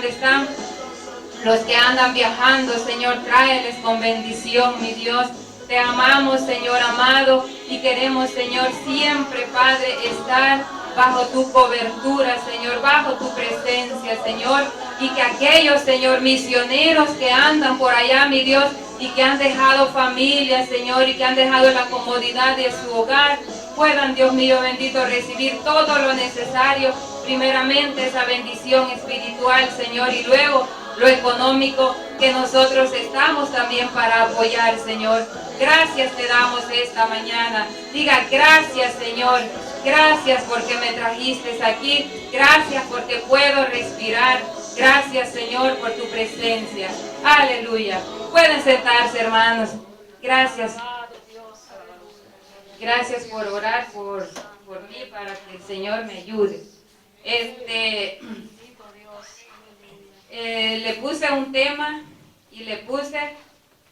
dónde están. Los que andan viajando, Señor, tráeles con bendición, mi Dios. Te amamos, Señor amado, y queremos, Señor, siempre, Padre, estar bajo tu cobertura, Señor, bajo tu presencia, Señor. Y que aquellos, Señor, misioneros que andan por allá, mi Dios, y que han dejado familia, Señor, y que han dejado la comodidad de su hogar, puedan, Dios mío bendito, recibir todo lo necesario. Primeramente esa bendición espiritual, Señor, y luego lo económico que nosotros estamos también para apoyar, Señor. Gracias te damos esta mañana. Diga gracias, Señor. Gracias porque me trajiste aquí. Gracias porque puedo respirar. Gracias, Señor, por tu presencia. Aleluya. Pueden sentarse, hermanos. Gracias. Gracias por orar por mí para que el Señor me ayude. Le puse un tema y le puse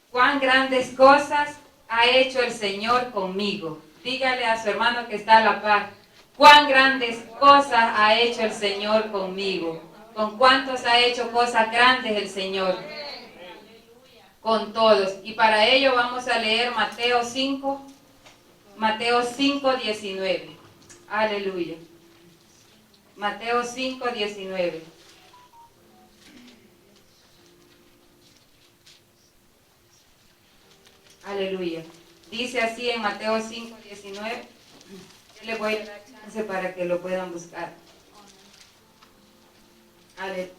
cuán grandes cosas ha hecho el Señor conmigo. Dígale a su hermano que está a la par, cuán grandes cosas ha hecho el Señor conmigo. ¿Con cuántos ha hecho cosas grandes el Señor? Con todos. Y para ello vamos a leer Mateo 5, 19. Aleluya. Mateo 5, 19. Aleluya. Dice así en Mateo 5, 19. Yo le voy a dar chance para que lo puedan buscar. Aleluya.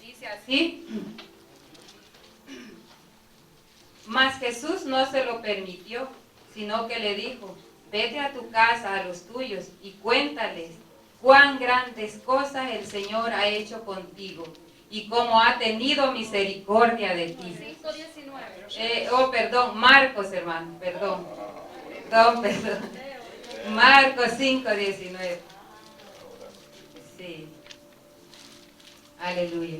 Dice así. Mas Jesús no se lo permitió, sino que le dijo, vete a tu casa, a los tuyos, y cuéntales cuán grandes cosas el Señor ha hecho contigo, y cómo ha tenido misericordia de ti. Perdón, Marcos, hermano, perdón. Marcos 5, 19. Sí. Aleluya.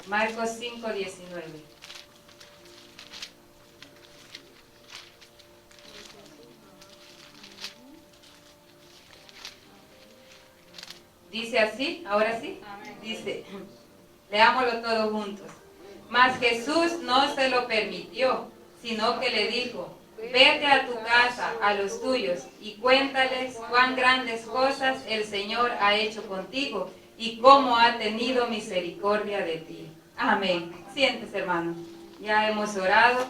Marcos 5, 19. Dice así, ahora sí. Dice, leámoslo todos juntos. Mas Jesús no se lo permitió, sino que le dijo, vete a tu casa, a los tuyos, y cuéntales cuán grandes cosas el Señor ha hecho contigo y cómo ha tenido misericordia de ti. Amén. Siéntese, hermano. Ya hemos orado.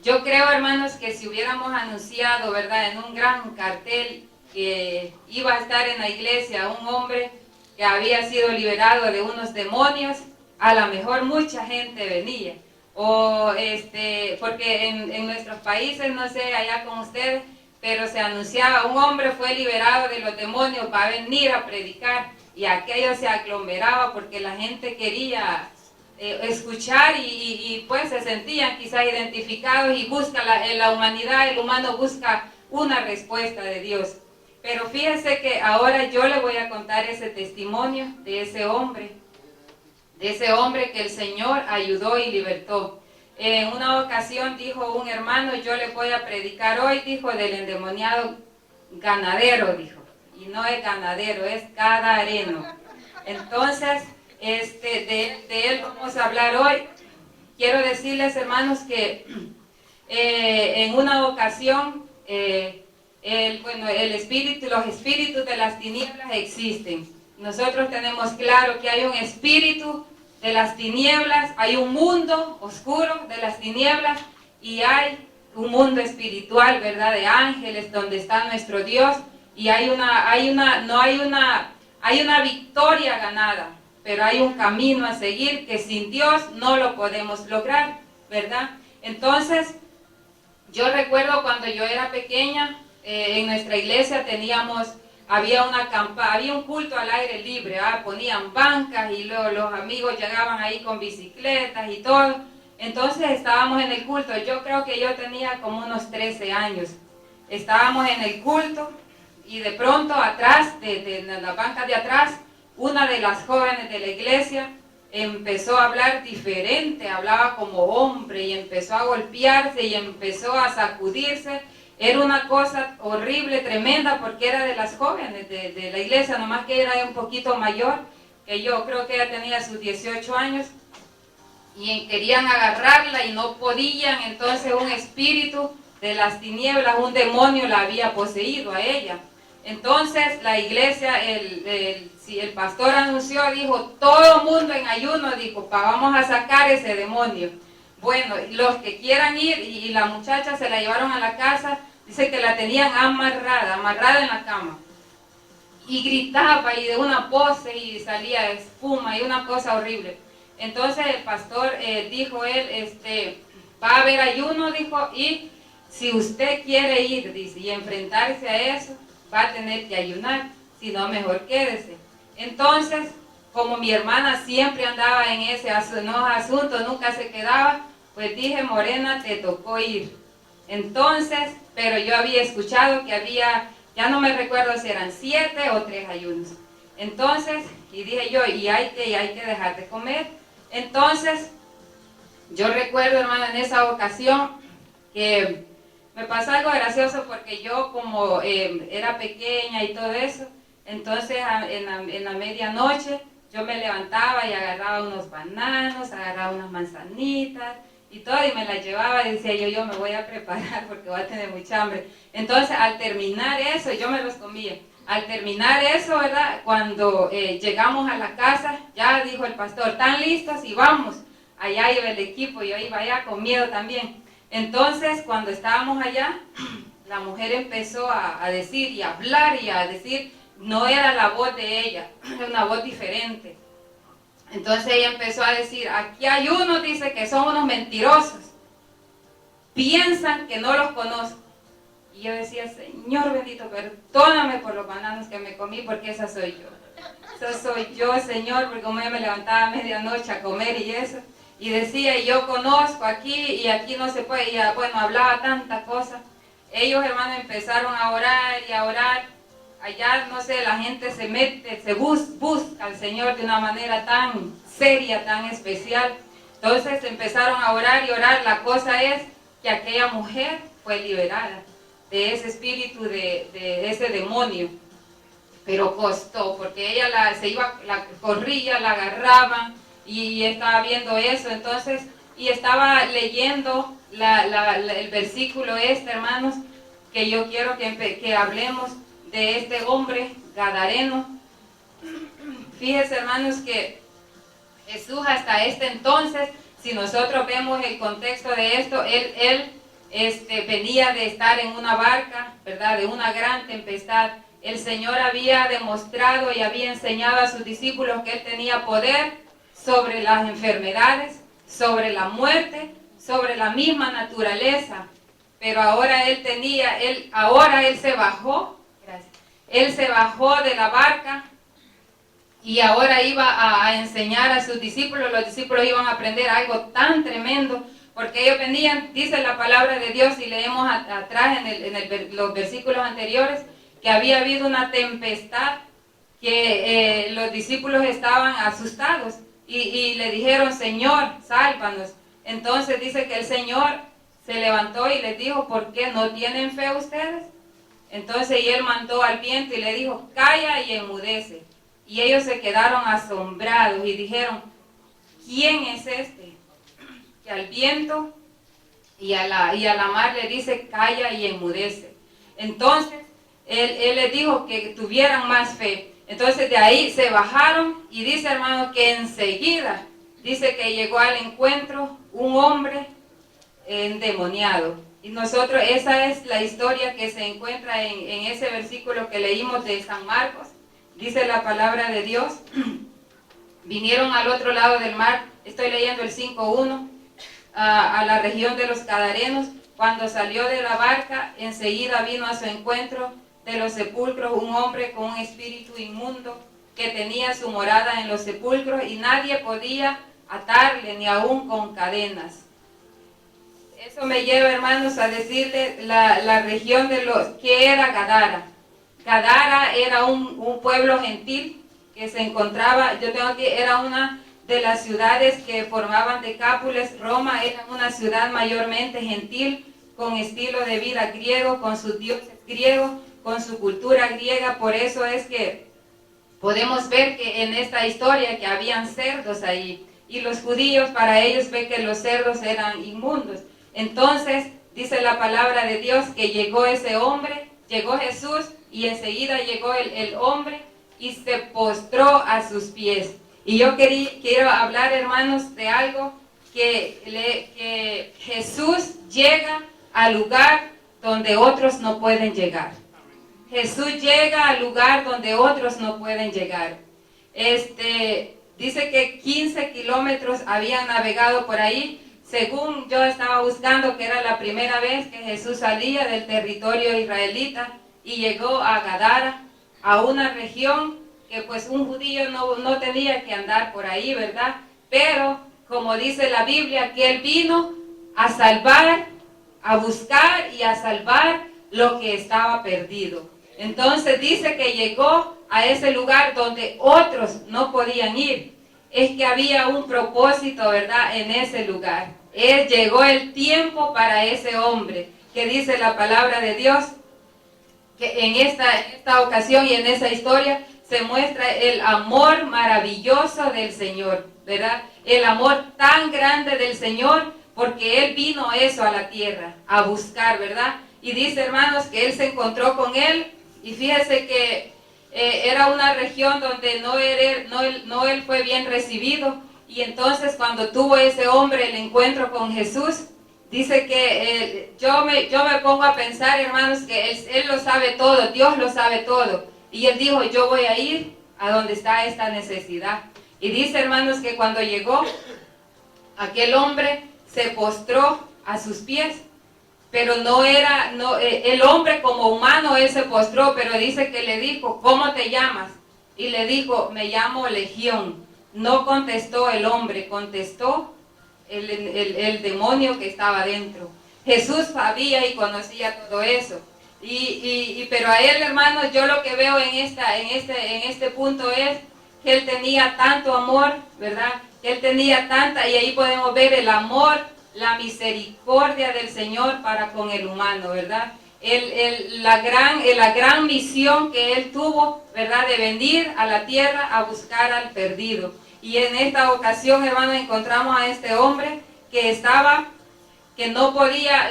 Yo creo, hermanos, que si hubiéramos anunciado, ¿verdad?, en un gran cartel que iba a estar en la iglesia un hombre que había sido liberado de unos demonios, a lo mejor mucha gente venía. Porque en nuestros países, no sé, allá con ustedes, pero se anunciaba, un hombre fue liberado de los demonios para venir a predicar, y aquello se aglomeraba porque la gente quería escuchar y pues se sentían quizás identificados y busca la humanidad, el humano busca una respuesta de Dios. Pero fíjense que ahora yo le voy a contar ese testimonio de ese hombre que el Señor ayudó y libertó. En una ocasión dijo un hermano, yo le voy a predicar hoy, dijo, del endemoniado ganadero, dijo. Y no es ganadero, es gadareno. Entonces, de él vamos a hablar hoy. Quiero decirles, hermanos, que en una ocasión, los espíritus de las tinieblas existen. Nosotros tenemos claro que hay un espíritu de las tinieblas, hay un mundo oscuro de las tinieblas y hay un mundo espiritual, ¿verdad?, de ángeles, donde está nuestro Dios, y hay una victoria ganada, pero hay un camino a seguir que sin Dios no lo podemos lograr, ¿verdad? Entonces, yo recuerdo cuando yo era pequeña, en nuestra iglesia había un culto al aire libre, ponían bancas y luego los amigos llegaban ahí con bicicletas y todo. Entonces estábamos en el culto, yo creo que yo tenía como unos 13 años. Estábamos en el culto y de pronto atrás, de las bancas de atrás, una de las jóvenes de la iglesia empezó a hablar diferente, hablaba como hombre y empezó a golpearse y empezó a sacudirse Era una cosa horrible, tremenda, porque era de las jóvenes de la iglesia, nomás que era un poquito mayor que yo. Creo que ella tenía sus 18 años y querían agarrarla y no podían. Entonces un espíritu de las tinieblas, un demonio la había poseído a ella. Entonces la iglesia, si el pastor anunció, dijo, todo mundo en ayuno, dijo, vamos a sacar ese demonio. Bueno, los que quieran ir, y la muchacha se la llevaron a la casa, dice que la tenían amarrada en la cama. Y gritaba y de una pose y salía espuma y una cosa horrible. Entonces el pastor dijo va a haber ayuno, dijo, y si usted quiere ir, dice, y enfrentarse a eso, va a tener que ayunar, si no, mejor quédese. Entonces, como mi hermana siempre andaba en esos asuntos, nunca se quedaba, pues dije, Morena, te tocó ir. Entonces, pero yo había escuchado que había, ya no me recuerdo si eran 7 o 3 ayunos. Entonces, y dije yo, y hay que dejar de comer. Entonces, yo recuerdo, hermana, en esa ocasión que me pasó algo gracioso porque yo como era pequeña y todo eso, entonces en la medianoche yo me levantaba y agarraba unos bananos, agarraba unas manzanitas y todo, y me las llevaba y decía yo me voy a preparar porque voy a tener mucha hambre. Entonces al terminar eso, yo me los comía. Al terminar eso, ¿verdad? Cuando llegamos a la casa, ya dijo el pastor, ¿están listos? Y vamos. Allá iba el equipo, yo iba allá con miedo también. Entonces, cuando estábamos allá, la mujer empezó a decir y a hablar y a decir, no era la voz de ella, era una voz diferente. Entonces ella empezó a decir, aquí hay unos, dice, que son unos mentirosos. Piensan que no los conozco. Y yo decía, Señor bendito, perdóname por los bananos que me comí, porque esa soy yo. Esa soy yo, Señor, porque como yo me levantaba a medianoche a comer y eso. Y decía, y yo conozco aquí, y aquí no se puede, y bueno, hablaba tanta cosa. Ellos, hermanos, empezaron a orar y a orar. Allá, no sé, la gente se mete, busca al Señor de una manera tan seria, tan especial. Entonces empezaron a orar y orar. La cosa es que aquella mujer fue liberada de ese espíritu, de ese demonio. Pero costó, porque ella la corría, la agarraban, y estaba viendo eso. Entonces, y estaba leyendo el versículo hermanos, que yo quiero que hablemos de este hombre gadareno. Fíjense, hermanos, que Jesús hasta entonces, si nosotros vemos el contexto de esto, él venía de estar en una barca, ¿verdad?, de una gran tempestad. El Señor había demostrado y había enseñado a sus discípulos que Él tenía poder sobre las enfermedades, sobre la muerte, sobre la misma naturaleza. Pero ahora Él se bajó, Él se bajó de la barca y ahora iba a enseñar a sus discípulos. Los discípulos iban a aprender algo tan tremendo, porque ellos venían, dice la palabra de Dios, y leemos atrás en los versículos anteriores, que había habido una tempestad, que los discípulos estaban asustados y le dijeron, Señor, sálvanos. Entonces dice que el Señor se levantó y les dijo, ¿por qué no tienen fe ustedes? Entonces y Él mandó al viento y le dijo, calla y enmudece. Y ellos se quedaron asombrados y dijeron, ¿quién es este que al viento y a la mar le dice, calla y enmudece? Entonces él les dijo que tuvieran más fe. Entonces de ahí se bajaron, y dice, hermano, que enseguida dice que llegó al encuentro un hombre endemoniado. Y nosotros, esa es la historia que se encuentra en ese versículo que leímos de San Marcos. Dice la palabra de Dios, vinieron al otro lado del mar, estoy leyendo el 5:1, a la región de los Gadarenos. Cuando salió de la barca, enseguida vino a su encuentro de los sepulcros un hombre con un espíritu inmundo, que tenía su morada en los sepulcros, y nadie podía atarle, ni aún con cadenas. Eso me lleva, hermanos, a decirle la región que era Gadara. Gadara era un pueblo gentil que se encontraba, era una de las ciudades que formaban Decápolis. Roma era una ciudad mayormente gentil, con estilo de vida griego, con sus dioses griegos, con su cultura griega. Por eso es que podemos ver que en esta historia que habían cerdos ahí, y los judíos, para ellos ve que los cerdos eran inmundos. Entonces dice la palabra de Dios que llegó ese hombre, llegó Jesús, y enseguida llegó el hombre y se postró a sus pies. Y yo quiero hablar, hermanos, de algo que Jesús llega al lugar donde otros no pueden llegar. Jesús llega al lugar donde otros no pueden llegar. Dice que 15 kilómetros habían navegado por ahí. Según yo estaba buscando, que era la primera vez que Jesús salía del territorio israelita y llegó a Gadara, a una región que pues un judío no tenía que andar por ahí, ¿verdad? Pero como dice la Biblia, que él vino a salvar, a buscar y a salvar lo que estaba perdido. Entonces dice que llegó a ese lugar donde otros no podían ir. Es que había un propósito, ¿verdad?, en ese lugar. Llegó el tiempo para ese hombre, que dice la palabra de Dios, que en esta ocasión y en esa historia se muestra el amor maravilloso del Señor, ¿verdad? El amor tan grande del Señor, porque Él vino eso a la tierra, a buscar, ¿verdad? Y dice, hermanos, que Él se encontró con Él, y fíjese que era una región donde no él fue bien recibido, y entonces cuando tuvo ese hombre el encuentro con Jesús, dice que yo me pongo a pensar, hermanos, que él lo sabe todo, Dios lo sabe todo, y Él dijo, yo voy a ir a donde está esta necesidad. Y dice, hermanos, que cuando llegó, aquel hombre se postró a sus pies. Pero el hombre como humano, él se postró, pero dice que le dijo, ¿cómo te llamas? Y le dijo, me llamo Legión. No contestó el hombre, contestó el demonio que estaba dentro. Jesús sabía y conocía todo eso. Pero a él, hermanos, yo lo que veo en este punto es que él tenía tanto amor, ¿verdad? Él tenía tanta, y ahí podemos ver el amor, la misericordia del Señor para con el humano, ¿verdad? La gran misión que Él tuvo, ¿verdad? De venir a la tierra a buscar al perdido. Y en esta ocasión, hermano, encontramos a este hombre que no podía,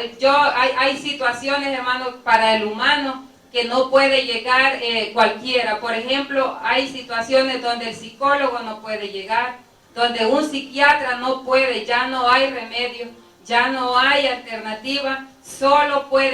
hay situaciones, hermano, para el humano que no puede llegar cualquiera. Por ejemplo, hay situaciones donde el psicólogo no puede llegar, donde un psiquiatra no puede, ya no hay remedio, ya no hay alternativa, solo puede